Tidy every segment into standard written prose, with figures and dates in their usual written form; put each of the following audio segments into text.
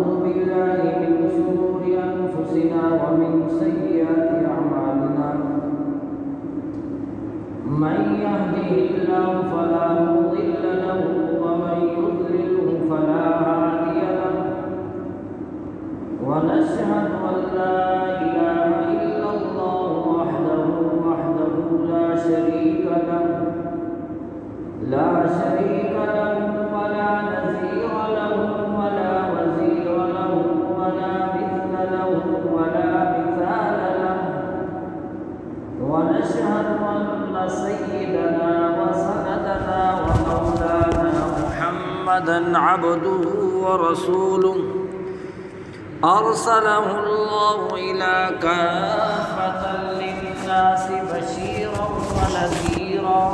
ونعوذ بالله من شرور أنفسنا ومن سيئات أعمالنا من يهده الله فلا مضل له ومن يضلله فلا هادي له ونشهد أن لا إله إلا الله وحده لا شريك له ولا نظير له ولا وزير له ولا مثل له ولا مثال له ونشهد أن سيدنا وسندنا ومولانا محمدا عبده ورسوله أرسله الله إلى كافة للناس بشيرا ونذيرا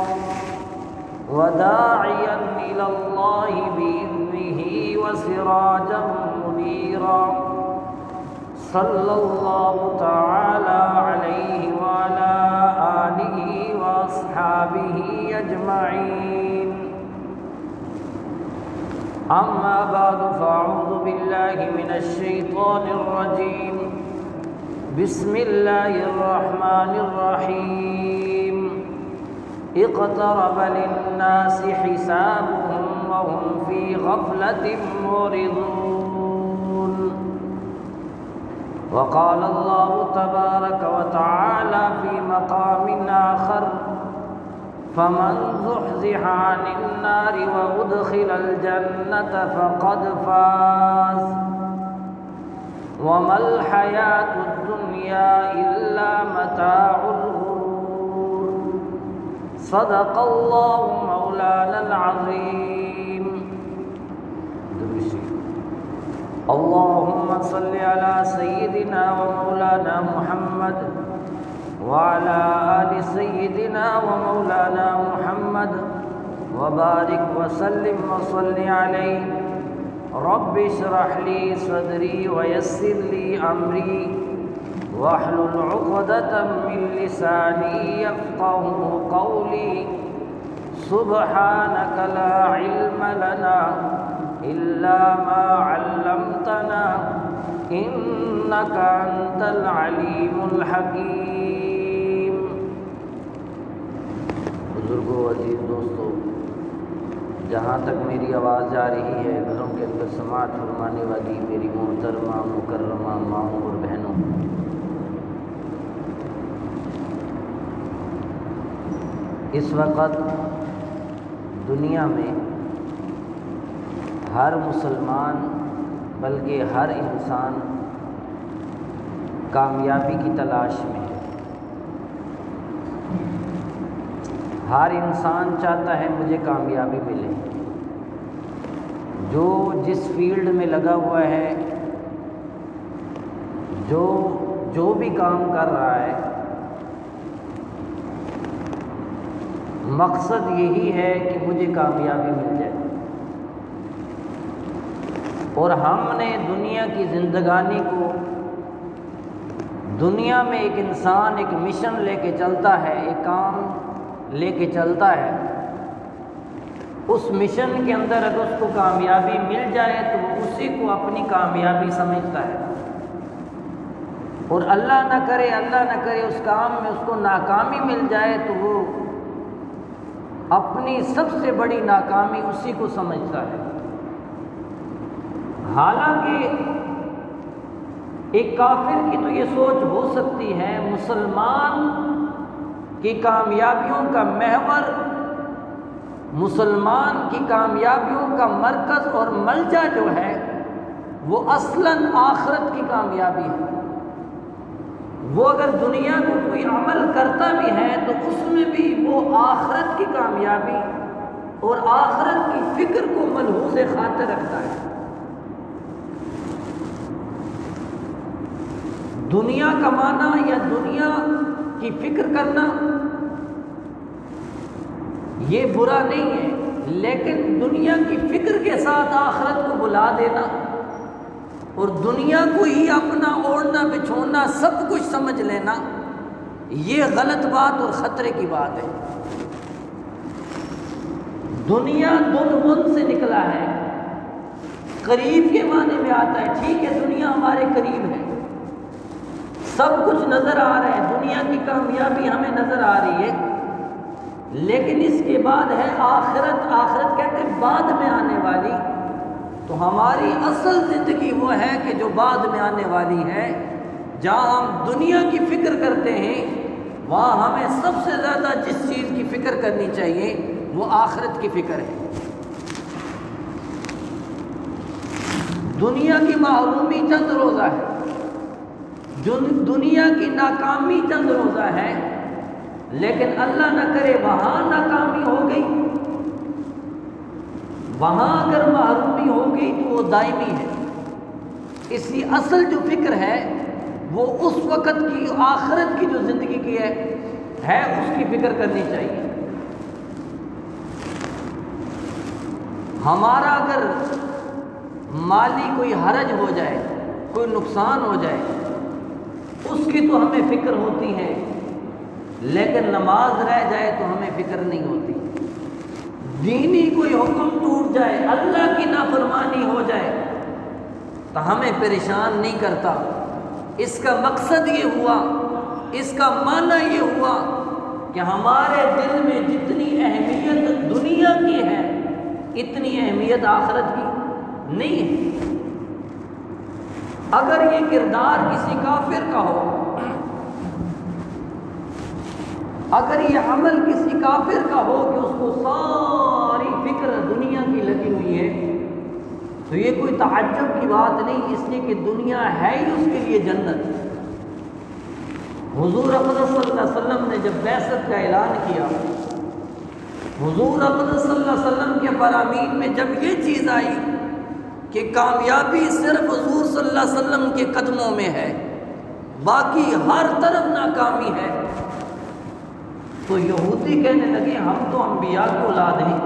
وداعيا إلى الله بإذنه وسراجا منيرا صلى الله تعالى عليه وعلى آله وأصحابه أجمعين أما بعد فأعوذ بالله من الشيطان الرجيم بسم الله الرحمن الرحيم اقترب للناس حسابهم وهم في غفلة معرضون وقال الله تبارك وتعالى في مقام آخر فمن زحزح عن النار وأدخل الجنة فقد فاز وما الحياة الدنيا إلا متاع الغرور صدق الله مولانا العظيم اللهم صل على سيدنا ومولانا محمد وعلى آل سيدنا ومولانا محمد وبارك وسلم وصل عليه رب اشرح لي صدري ويسر لي أمري واحلل عقدة من لساني يفقهوا قولي سبحانك لا علم لنا إلا ما علمتنا إنك أنت العليم الحكيم. بزرگوں، عزیز دوستوں، جہاں تک میری آواز جا رہی ہے، گھروں کے اندر سماعت فرمانے والی میری محترمہ مکرمہ ماؤں اور بہنوں، اس وقت دنیا میں ہر مسلمان بلکہ ہر انسان کامیابی کی تلاش میں ہے. ہر انسان چاہتا ہے مجھے کامیابی ملے. جو جس فیلڈ میں لگا ہوا ہے، جو بھی کام کر رہا ہے، مقصد یہی ہے کہ مجھے کامیابی مل جائے. اور ہم نے دنیا کی زندگانی کو، دنیا میں ایک انسان ایک مشن لے کے چلتا ہے، ایک کام لے کے چلتا ہے. اس مشن کے اندر اگر اس کو کامیابی مل جائے تو وہ اسی کو اپنی کامیابی سمجھتا ہے. اور اللہ نہ کرے اس کام میں اس کو ناکامی مل جائے تو وہ اپنی سب سے بڑی ناکامی اسی کو سمجھتا ہے. حالانکہ ایک کافر کی تو یہ سوچ ہو سکتی ہے، مسلمان کی کامیابیوں کا محور، مسلمان کی کامیابیوں کا مرکز اور ملجا جو ہے وہ اصلاً آخرت کی کامیابی ہے. وہ اگر دنیا میں کوئی عمل کرتا بھی ہے تو اس میں بھی وہ آخرت کی کامیابی اور آخرت کی فکر کو ملحوظ خاطر رکھتا ہے. دنیا کمانا یا دنیا کی فکر کرنا یہ برا نہیں ہے، لیکن دنیا کی فکر کے ساتھ آخرت کو بلا دینا اور دنیا کو ہی اپنا اوڑھنا بچھونا سب کچھ سمجھ لینا، یہ غلط بات اور خطرے کی بات ہے. دنیا دن من سے نکلا ہے، قریب کے معنی میں آتا ہے، ٹھیک ہے دنیا ہمارے قریب ہے، سب کچھ نظر آ رہا ہے، دنیا کی کامیابی ہمیں نظر آ رہی ہے، لیکن اس کے بعد ہے آخرت۔ آخرت کہتے ہیں بعد میں آنے والی، تو ہماری اصل زندگی وہ ہے کہ جو بعد میں آنے والی ہے۔ جہاں ہم دنیا کی فکر کرتے ہیں وہاں ہمیں سب سے زیادہ جس چیز کی فکر کرنی چاہیے وہ آخرت کی فکر ہے۔ دنیا کی محرومی چند روزہ ہے، دنیا کی ناکامی چند روزہ ہے، لیکن اللہ نہ کرے وہاں ناکامی ہو گئی، وہاں اگر محرومی ہو گئی تو وہ دائمی ہے۔ اس لیے اصل جو فکر ہے وہ اس وقت کی آخرت کی جو زندگی کی ہے اس کی فکر کرنی چاہیے۔ ہمارا اگر مالی کوئی حرج ہو جائے، کوئی نقصان ہو جائے، اس کی تو ہمیں فکر ہوتی ہے، لیکن نماز رہ جائے تو ہمیں فکر نہیں ہوتی۔ دینی کوئی حکم ٹوٹ جائے، اللہ کی نافرمانی ہو جائے تو ہمیں پریشان نہیں کرتا۔ اس کا مقصد یہ ہوا، اس کا معنی یہ ہوا کہ ہمارے دل میں جتنی اہمیت دنیا کی ہے اتنی اہمیت آخرت کی نہیں ہے۔ اگر یہ کردار کسی کافر کا ہو، اگر یہ عمل کسی کافر کا ہو کہ اس کو ساری فکر دنیا کی لگی ہوئی ہے، تو یہ کوئی تعجب کی بات نہیں، اس لیے کہ دنیا ہے ہی اس کے لیے جنت۔ حضور اقدس صلی اللہ علیہ وسلم نے جب بعثت کا اعلان کیا، حضور اقدس صلی اللہ علیہ وسلم کے فرامین میں جب یہ چیز آئی کہ کامیابی صرف حضور صلی اللہ علیہ وسلم کے قدموں میں ہے، باقی ہر طرف ناکامی ہے، تو یہودی کہنے لگے ہم تو انبیاء کی اولاد ہیں،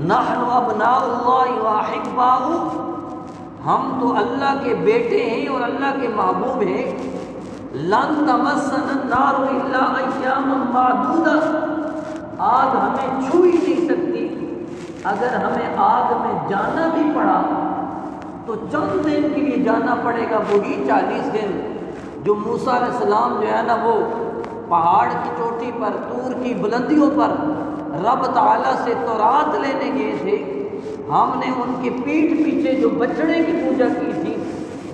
نحن ابناء اللہ واحباؤہ، ہم تو اللہ کے بیٹے ہیں اور اللہ کے محبوب ہیں۔ لن تمسنا النار الا ایاما معدودہ، آگ ہمیں چھو ہی نہیں سکتی، اگر ہمیں آگ میں جانا بھی پڑا تو چند دن کے لیے جانا پڑے گا، وہی 40 دن جو موسیٰ علیہ السلام جو ہے نا وہ پہاڑ کی چوٹی پر، طور کی بلندیوں پر رب تعالیٰ سے تورات لینے گئے تھے، ہم نے ان کی پیٹھ پیچھے جو بچڑے کی پوجا کی تھی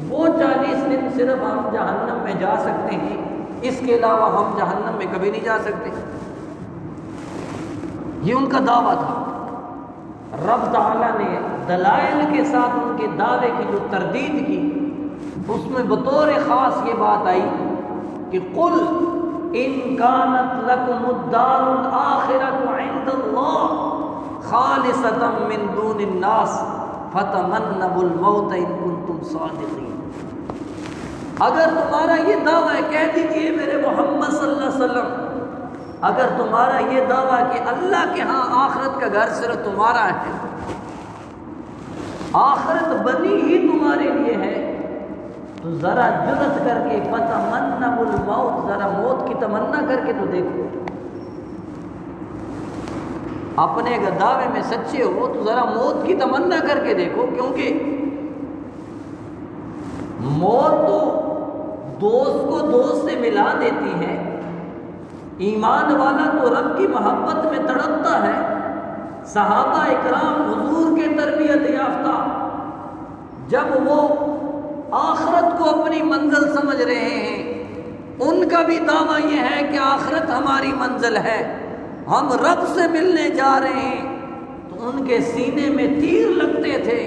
وہ 40 دن صرف ہم جہنم میں جا سکتے ہیں، اس کے علاوہ ہم جہنم میں کبھی نہیں جا سکتے۔ یہ ان کا دعویٰ تھا۔ رب تعالیٰ نے دلائل کے ساتھ ان کے دعوے کی جو تردید کی، اس میں بطور خاص یہ بات آئی کہ قل ان کانت لکم الدار الآخرۃ عند اللہ خالصۃ من دون الناس فتمنوا الموت ان کنتم صادقین۔ اگر تمہارا یہ دعویٰ ہے، کہہ دیجئے میرے محمد صلی اللہ علیہ وسلم، اگر تمہارا یہ دعویٰ کہ اللہ کے ہاں آخرت کا گھر صرف تمہارا ہے، آخرت بنی ہی تمہارے لیے ہے، تو ذرا جرأت کر کے فتمنوا الموت، ذرا موت کی تمنا کر کے تو دیکھو۔ اپنے اگر دعوے میں سچے ہو تو ذرا موت کی تمنا کر کے دیکھو، کیونکہ موت تو دوست کو دوست سے ملا دیتی ہے، ایمان والا تو رب کی محبت میں تڑپتا ہے۔ صحابہ اکرام حضور کے تربیت یافتہ، جب وہ آخرت کو اپنی منزل سمجھ رہے ہیں، ان کا بھی دعویٰ یہ ہے کہ آخرت ہماری منزل ہے، ہم رب سے ملنے جا رہے ہیں، تو ان کے سینے میں تیر لگتے تھے،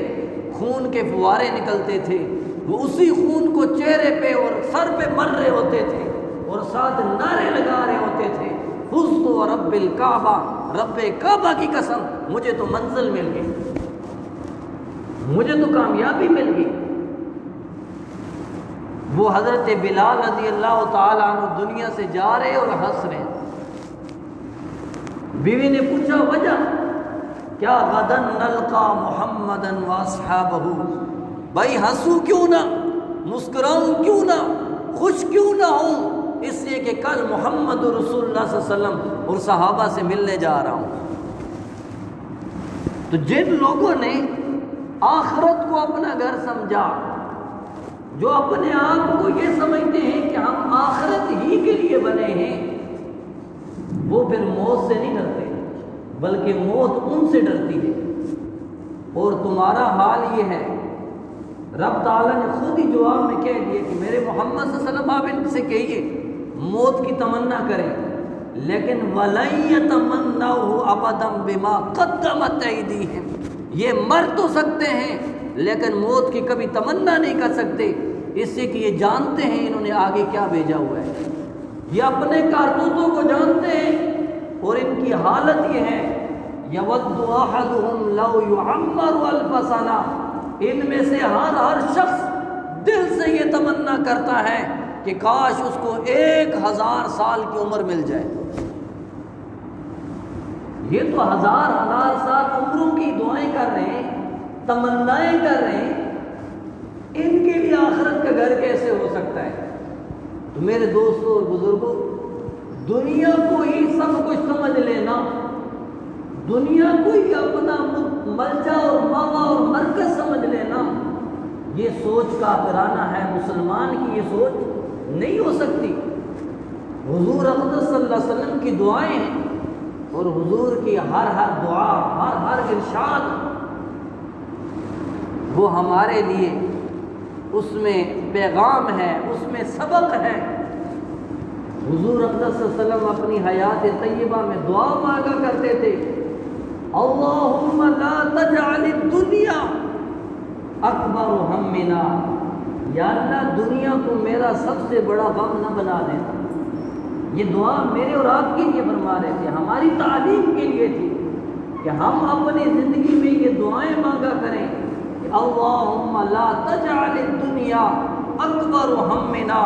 خون کے فوارے نکلتے تھے، وہ اسی خون کو چہرے پہ اور سر پہ مر رہے ہوتے تھے اور ساتھ نعرے لگا رہے ہوتے تھے، فزت ورب الکعبہ، رب کعبہ کی قسم مجھے تو منزل مل گئی، مجھے تو کامیابی مل گئی۔ وہ حضرت بلال رضی اللہ تعالیٰ عنہ دنیا سے جا رہے اور ہنس رہے۔ بیوی نے پوچھا وجہ کیا؟ غدن نلقا محمدن واصحابہ، بھائی ہنسوں کیوں نہ، مسکراؤں کیوں نہ، خوش کیوں نہ ہوں، اس لیے کہ کل محمد رسول اللہ صلی اللہ علیہ وسلم اور صحابہ سے ملنے جا رہا ہوں۔ تو جن لوگوں نے آخرت کو اپنا گھر سمجھا، جو اپنے آپ کو یہ سمجھتے ہیں کہ ہم آخرت ہی کے لیے بنے ہیں، وہ پھر موت سے نہیں ڈرتے بلکہ موت ان سے ڈرتی ہے۔ اور تمہارا حال یہ ہے، رب تعالیٰ نے خود ہی جواب میں کہہ دیا کہ میرے محمد صلی اللہ علیہ وسلم آپ ان سے کہیے موت کی تمنا کریں، لیکن وَلَن يَتَمَنَّوْهُ أَبَدًا بِمَا قَدَّمَتْ أَيْدِيهِمْ، یہ مر تو سکتے ہیں لیکن موت کی کبھی تمنا نہیں کر سکتے، اس سے کہ یہ جانتے ہیں انہوں نے آگے کیا بھیجا ہوا ہے، یہ اپنے کارتوتوں کو جانتے ہیں۔ اور ان کی حالت یہ ہے یَوَدُّ أَحَدُهُمْ لَوْ يُعَمَّرُ أَلْفَ سَنَةٍ، ان میں سے ہر شخص دل سے یہ تمنا کرتا ہے کہ کاش اس کو 1000 سال کی عمر مل جائے۔ یہ تو ہزار سال عمروں کی دعائیں کر رہے ہیں، تمنائیں کر رہے ہیں، ان کے لیے آخرت کا گھر کیسے ہو سکتا ہے؟ تو میرے دوستوں اور بزرگوں، دنیا کو ہی سب کچھ سمجھ لینا، دنیا کو ہی اپنا ملجا اور ماوا اور مرکز سمجھ لینا، یہ سوچ کافرانہ ہے، مسلمان کی یہ سوچ نہیں ہو سکتی۔ حضور اقدس صلی اللہ علیہ وسلم کی دعائیں ہیں، اور حضور کی ہر دعا، ہر ارشاد وہ ہمارے لیے اس میں پیغام ہے، اس میں سبق ہے۔ حضور اقدس صلی اللہ علیہ وسلم اپنی حیات طیبہ میں دعا مانگا کرتے تھے، اللہم لا تجعل الدنیا اکبر ہمنا، یا اللہ دنیا کو میرا سب سے بڑا غم نہ بنا دینا۔ یہ دعا میرے اور آپ کے لیے فرما رہے تھے، ہماری تعلیم کے لیے تھی کہ ہم اپنی زندگی میں یہ دعائیں مانگا کریں کہ اللہم لا تجعل الدنیا اکبر ہمنا،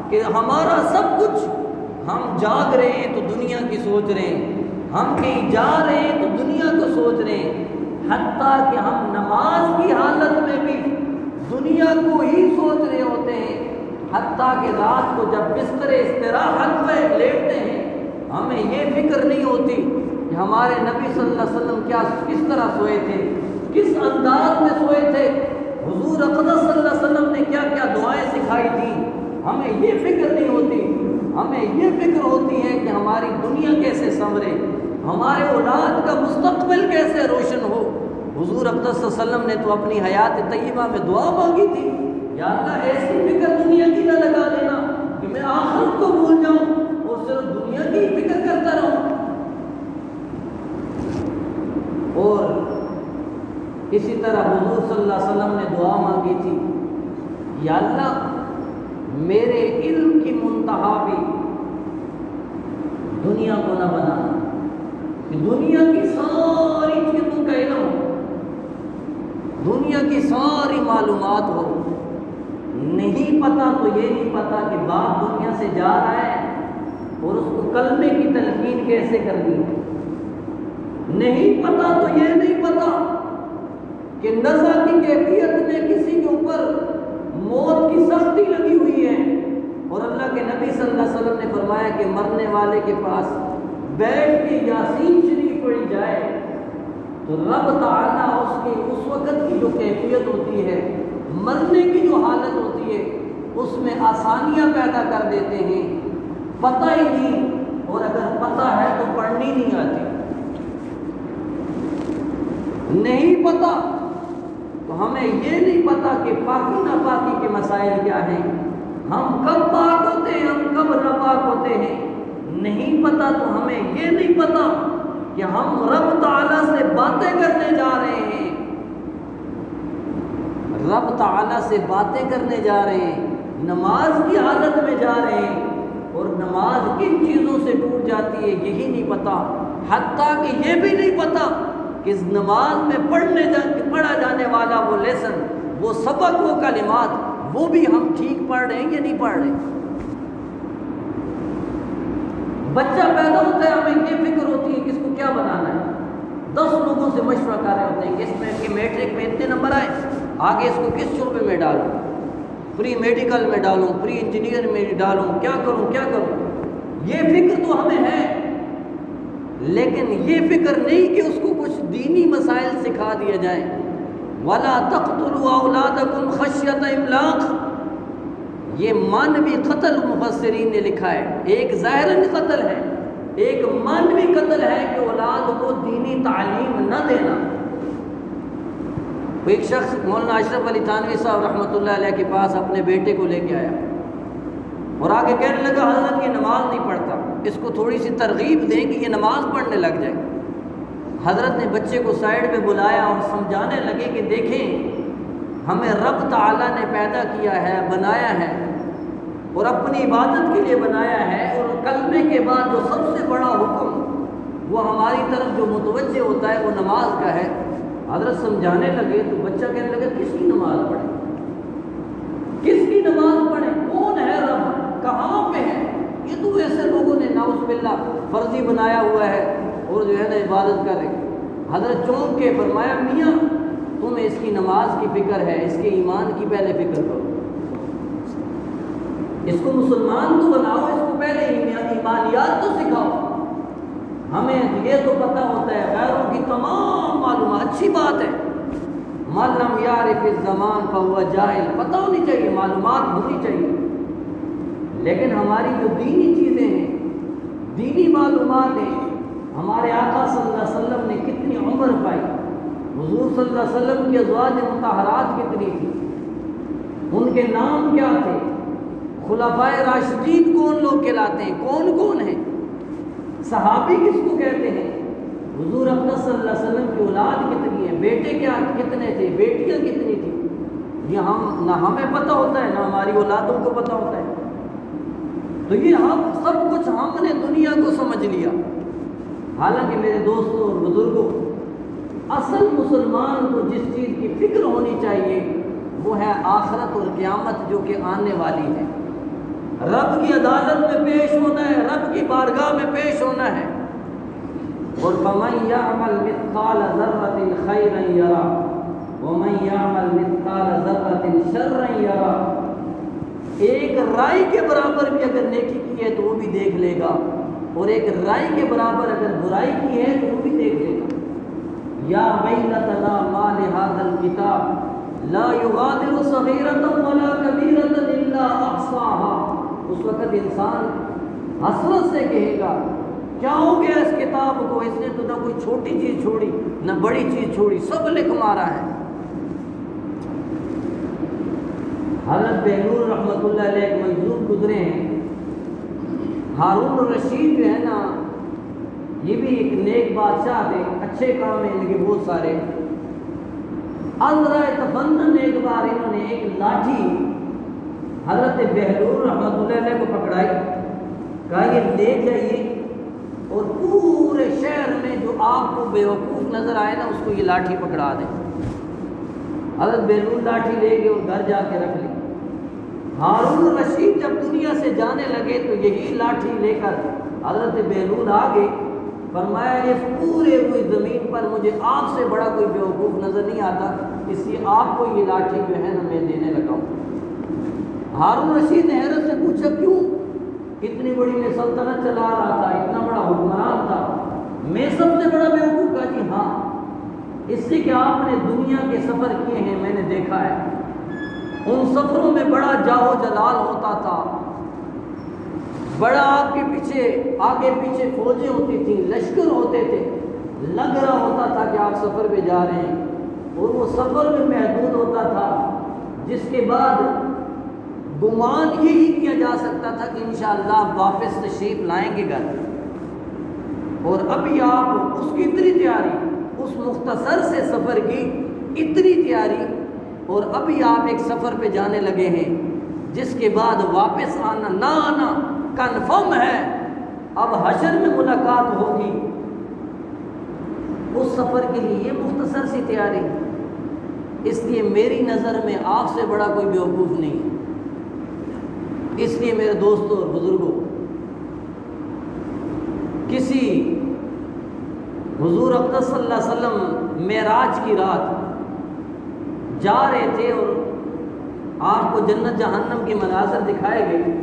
کہ ہمارا سب کچھ، ہم جاگ رہے ہیں تو دنیا کی سوچ رہے ہیں، ہم کہیں جا رہے ہیں تو دنیا کو سوچ رہے ہیں، حتیٰ کہ ہم نماز کی حالت میں بھی دنیا کو ہی سوچ رہے ہوتے ہیں، حتیٰ کہ رات کو جب بستر استراحت پہ لیٹتے ہیں ہمیں یہ فکر نہیں ہوتی کہ ہمارے نبی صلی اللہ علیہ وسلم کس طرح سوئے تھے، کس انداز میں سوئے تھے، حضور اقدس صلی اللہ علیہ وسلم نے کیا کیا دعائیں سکھائی تھیں، ہمیں یہ فکر نہیں ہوتی۔ ہمیں یہ فکر ہوتی ہے کہ ہماری دنیا کیسے سنورے، ہمارے اولاد کا مستقبل کیسے روشن ہو۔ حضور اقدس صلی اللہ علیہ وسلم نے تو اپنی حیات طیبہ میں دعا مانگی تھی، یا اللہ ایسی فکر دنیا کی نہ لگا دینا کہ میں آخرت کو بھول جاؤں اور صرف دنیا کی فکر کرتا رہوں۔ اور اسی طرح حضور صلی اللہ علیہ وسلم نے دعا مانگی تھی، یا اللہ میرے علم کی منتہا بھی دنیا کو نہ بنانا، کہ دنیا کی ساری چیزوں کا علم ہو، دنیا کی ساری معلومات ہو، نہیں پتا تو یہ نہیں پتا کہ باپ دنیا سے جا رہا ہے اور اس کو کلمے کی تلقین کیسے کرنی ہے، نہیں پتا تو یہ نہیں پتا کہ نزع کی کیفیت میں کسی کے اوپر موت کی سختی لگی ہوئی ہے، اور اللہ کے نبی صلی اللہ علیہ وسلم نے فرمایا کہ مرنے والے کے پاس بیٹھ کے یاسین شریف پڑھی جائے تو رب تعالیٰ اس وقت کی جو کیفیت ہوتی ہے، مرنے کی جو حالت ہوتی ہے، اس میں آسانیاں پیدا کر دیتے ہیں، پتہ ہی نہیں، اور اگر پتہ ہے تو پڑھنی نہیں آتی، نہیں پتہ تو ہمیں یہ نہیں پتا کہ پاکی ناپاکی کے مسائل کیا ہیں، ہم کب پاک ہوتے ہیں، ہم کب ناپاک ہوتے ہیں، نہیں پتا تو ہمیں یہ نہیں پتا کہ ہم رب تعالیٰ سے باتیں کرنے جا رہے ہیں، رب تعالیٰ سے باتیں کرنے جا رہے ہیں، نماز کی حالت میں جا رہے ہیں، اور نماز کن چیزوں سے ٹوٹ جاتی ہے یہی نہیں پتا، حتیٰ کہ یہ بھی نہیں پتا کہ اس نماز میں پڑھا جانے والا وہ لیسن، وہ سبق، وہ کلمات، وہ بھی ہم ٹھیک پڑھ رہے ہیں یا نہیں پڑھ رہے۔ بچہ پیدا ہوتا ہے ہمیں یہ فکر ہوتی ہے کہ اس کو کیا بنانا ہے، 10 لوگوں سے مشورہ کر رہے ہوتے ہیں کہ اس میں کہ میٹرک میں اتنے نمبر آئے، آگے اس کو کس شعبے میں ڈالوں، پری میڈیکل میں ڈالوں، پری انجینئر میں ڈالوں، کیا کروں، یہ فکر تو ہمیں ہے، لیکن یہ فکر نہیں کہ اس کو کچھ دینی مسائل سکھا دیا جائے، وَلَا تَقْتُلُوا أَوْلَادَكُمْ خَشْيَةَ إِمْلَاقٍ، یہ مانوی قتل مفسرین نے لکھا ہے، ایک ظاہراً قتل ہے، ایک مانوی قتل ہے کہ اولاد کو دینی تعلیم نہ دینا۔ ایک شخص مولانا اشرف علی تھانوی صاحب رحمۃ اللہ علیہ کے پاس اپنے بیٹے کو لے کے آیا اور آگے کہنے لگا حضرت یہ نماز نہیں پڑھتا، اس کو تھوڑی سی ترغیب دیں کہ یہ نماز پڑھنے لگ جائے۔ حضرت نے بچے کو سائڈ پہ بلایا اور سمجھانے لگے کہ دیکھیں ہمیں رب تعالیٰ نے پیدا کیا ہے، بنایا ہے اور اپنی عبادت کے لیے بنایا ہے، اور کلمے کے بعد جو سب سے بڑا حکم وہ ہماری طرف جو متوجہ ہوتا ہے وہ نماز کا ہے۔ حضرت سمجھانے لگے تو بچہ کہنے لگا کس کی نماز پڑھے، کس کی نماز پڑھے، کون ہے رب، کہاں پہ ہے، یہ تو ایسے لوگوں نے نعوذ باللہ فرضی بنایا ہوا ہے اور جو ہے نا عبادت کر رہے۔ حضرت چونک کے فرمایا میاں تمہیں اس کی نماز کی فکر ہے، اس کے ایمان کی پہلے فکر کرو، اس کو مسلمان تو بناؤ، اس کو پہلے ایمانیات تو سکھاؤ۔ ہمیں یہ تو پتہ ہوتا ہے، غیروں کی تمام معلومات اچھی بات ہے، من لم یعرف الزمان فهو جاہل، پتہ ہونی چاہیے، معلومات ہونی چاہیے، لیکن ہماری جو دینی چیزیں ہیں، دینی معلومات ہیں، ہمارے آقا صلی اللہ علیہ وسلم نے کتنی عمر پائی، حضور صلی اللہ علیہ وسلم کی ازواج مطہرات کتنی تھی، ان کے نام کیا تھے، خلفائے راشدین کون لوگ کہلاتے ہیں، کون کون ہیں، صحابی کس کو کہتے ہیں، حضور اقدس صلی اللہ علیہ وسلم کی اولاد کتنی ہے، بیٹے کیا کتنے تھے، بیٹیاں کتنی تھیں، یہ ہم نہ ہمیں پتہ ہوتا ہے نہ ہماری اولادوں کو پتہ ہوتا ہے۔ تو یہ ہم سب کچھ ہم نے دنیا کو سمجھ لیا، حالانکہ میرے دوستوں اور بزرگوں اصل مسلمان کو جس چیز کی فکر ہونی چاہیے وہ ہے آخرت اور قیامت جو کہ آنے والی ہے، رب کی عدالت میں پیش ہونا ہے، رب کی بارگاہ میں پیش ہونا ہے۔ اور فَمَن يَعْمَلْ مِثْقَالَ ذَرَّةٍ خَيْرًا يَرَهُ وَمَن يَعْمَلْ مِثْقَالَ ذَرَّةٍ شَرًّا يَرَهُ، ایک رائی کے برابر بھی اگر نیکی کی ہے تو وہ بھی دیکھ لے گا، اور ایک رائی کے برابر اگر برائی کی ہے تو وہ بھی دیکھ لے گا۔ یا ویلتنا ما لهذا الكتاب لا يغادر صغیرۃ ولا کبیرۃ الا احصاها، اس وقت انسان حسرت سے کہے گا کیا ہو گیا اس کتاب کو، اس نے تو نہ کوئی چھوٹی چیز چھوڑی نہ بڑی چیز چھوڑی، سب لکھ مارا ہے۔ حضرت بہلول رحمۃ اللہ علیہ ایک منظور گزرے ہیں، ہارون الرشید جو ہے نا یہ بھی ایک نیک بادشاہ تھے، اچھے کام ہیں ان کے بہت سارے۔ عذرا تفنن ایک بار انہوں نے ایک لاٹھی حضرت بہلول رحمۃ اللہ علیہ کو پکڑائی، کہا یہ لے جائیے اور پورے شہر میں جو آپ کو بیوقوف نظر آئے نا اس کو یہ لاٹھی پکڑا دیں۔ حضرت بہلول لاٹھی لے گئے اور گھر جا کے رکھ لی۔ ہارون الرشید جب دنیا سے جانے لگے تو یہی لاٹھی لے کر حضرت بہلول آ گئے، فرمایا اس پورے ہوئی زمین پر مجھے آپ سے بڑا کوئی بیوقوف نظر نہیں آتا، اس لیے آپ کو یہ لاٹھی جو ہے نا میں دینے لگا ہوں۔ ہارون رشید نے حیرت سے پوچھا کیوں، اتنی بڑی میں سلطنت چلا رہا تھا، اتنا بڑا حکمران تھا، میں سب سے بڑا بیوقوف؟ کہا جی ہاں، اس سے کہ آپ نے دنیا کے سفر کیے ہیں، میں نے دیکھا ہے ان سفروں میں بڑا جاہو جلال ہوتا تھا، بڑا آپ کے پیچھے آگے پیچھے فوجیں ہوتی تھیں، لشکر ہوتے تھے، لگ رہا ہوتا تھا کہ آپ سفر پہ جا رہے ہیں، اور وہ سفر میں محدود ہوتا تھا، جس کے بعد گمان یہی کیا جا سکتا تھا کہ انشاءاللہ آپ واپس تشریف لائیں گے گھر، اور ابھی آپ اس کی اتنی تیاری، اس مختصر سے سفر کی اتنی تیاری، اور ابھی آپ ایک سفر پہ جانے لگے ہیں جس کے بعد واپس آنا نہ آنا کنفرم ہے، اب حشر میں ملاقات ہوگی، اس سفر کے لیے یہ مختصر سی تیاری، اس لیے میری نظر میں آپ سے بڑا کوئی بیوقوف نہیں ہے۔ اس لیے میرے دوستوں اور بزرگوں، کسی حضور اقدس صلی اللہ علیہ وسلم معراج کی رات جا رہے تھے اور آپ کو جنت جہنم کے مناظر دکھائے گئے۔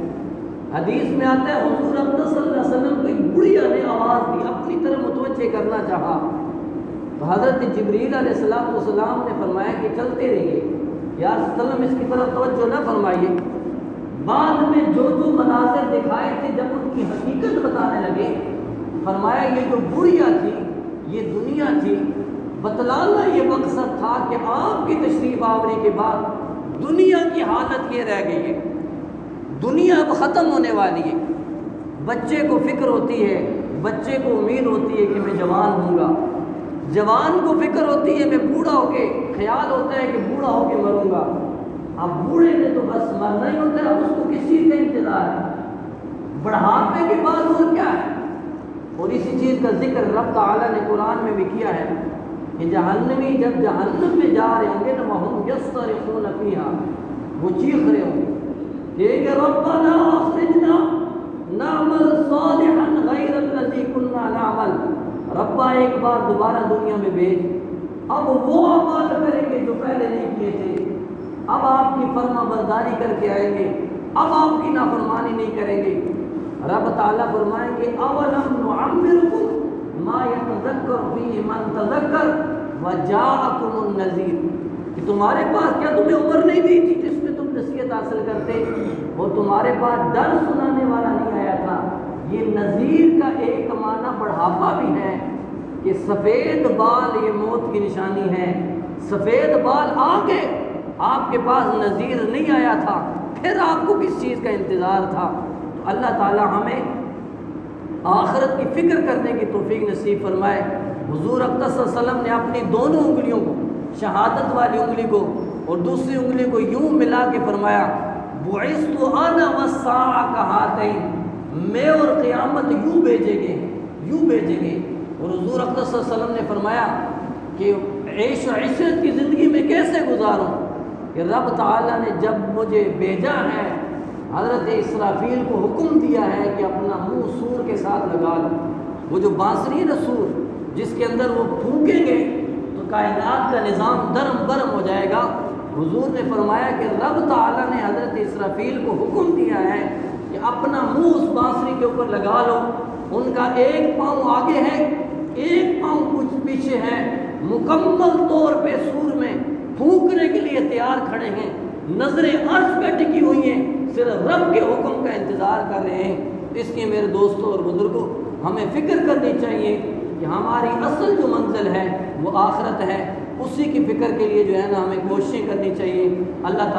حدیث میں آتا ہے حضور اقدس صلی اللہ علیہ وسلم کو ایک بڑھیا نے آواز دی، اپنی طرف متوجہ کرنا چاہا، تو حضرت جبریل علیہ السلام نے فرمایا کہ چلتے رہیے یا رسول اللہ وسلم، اس کی طرف توجہ نہ فرمائیے۔ بعد میں جو مناظر دکھائے تھے جب ان کی حقیقت بتانے لگے، فرمایا یہ جو بڑھیا تھی یہ دنیا تھی، بتلانا یہ مقصد تھا کہ آپ کی تشریف آوری کے بعد دنیا کی حالت یہ رہ گئی ہے، دنیا اب ختم ہونے والی ہے۔ بچے کو فکر ہوتی ہے، بچے کو امید ہوتی ہے کہ میں جوان ہوں گا، جوان کو فکر ہوتی ہے میں بوڑھا ہو کے، خیال ہوتا ہے کہ بوڑھا ہو کے مروں گا۔ اب بوڑھے نے تو بس مرنا ہی ہوتا ہے، اب اس کو کس چیز کا انتظار ہے؟ بڑھاپے کے بعد اور کیا ہے؟ اور اسی چیز کا ذکر رب تعالیٰ نے قرآن میں بھی کیا ہے کہ جہنمی جب جہنم میں جا رہے ہوں گے نا، وَهُمْ يَصْطَرِخُونَ فِيهَا، وہ چیخ رہے ہوں گے کہ ربنا اخرجنا نعمل صالحا غیر الذی كنا نعمل، ربا ایک بار دوبارہ دنیا میں بھیج، اب وہ عمل کریں گے جو پہلے نہیں کیے تھے، اب آپ کی فرما برداری کر کے آئیں گے، اب آپ کی نافرمانی نہیں کریں گے۔ رب تعالیٰ فرمائیں گے اولم نعمرکم ما یتذکر فیہ من تذکر وجاءکم النذیر، کہ تمہارے پاس کیا تمہیں عمر نہیں دی تھی جس میں تم نصیحت حاصل کرتے، اور تمہارے پاس ڈر سنانے والا نہیں آیا تھا؟ یہ نذیر کا ایک معنی بڑھاپا بھی ہے کہ سفید بال یہ موت کی نشانی ہے، سفید بال آ کے آپ کے پاس نذیر نہیں آیا تھا، پھر آپ کو کس چیز کا انتظار تھا؟ تو اللہ تعالی ہمیں آخرت کی فکر کرنے کی توفیق نصیب فرمائے۔ حضور اقدس صلی اللہ علیہ وسلم نے اپنی دونوں انگلیوں کو، شہادت والی انگلی کو اور دوسری انگلی کو یوں ملا کے فرمایا بعثت انا والساعہ کہاتین، میں اور قیامت یوں بھیجیں گے، یوں بھیجیں گے۔ اور حضور اقدس صلی اللہ علیہ وسلم نے فرمایا کہ عیش و عشرت کی زندگی میں کیسے گزاروں کہ رب تعالیٰ نے جب مجھے بھیجا ہے، حضرت اسرافیل کو حکم دیا ہے کہ اپنا منہ سور کے ساتھ لگا لو، وہ جو بانسری ہے سور جس کے اندر وہ پھونکیں گے تو کائنات کا نظام درم برم ہو جائے گا۔ حضور نے فرمایا کہ رب تعالیٰ نے حضرت اسرافیل کو حکم دیا ہے کہ اپنا منہ اس بانسری کے اوپر لگا لو، ان کا ایک پاؤں آگے ہے، ایک پاؤں کچھ پیچھے ہے، مکمل طور پہ سور میں پھونکنے کے لیے تیار کھڑے ہیں، نظریں عرش پہ ٹکی ہوئی ہیں، صرف رب کے حکم کا انتظار کر رہے ہیں۔ اس کی میرے دوستوں اور بزرگوں ہمیں فکر کرنی چاہیے کہ ہماری اصل جو منزل ہے وہ آخرت ہے، اسی کی فکر کے لیے جو ہے نا ہمیں کوششیں کرنی چاہیے۔ اللہ تعالیٰ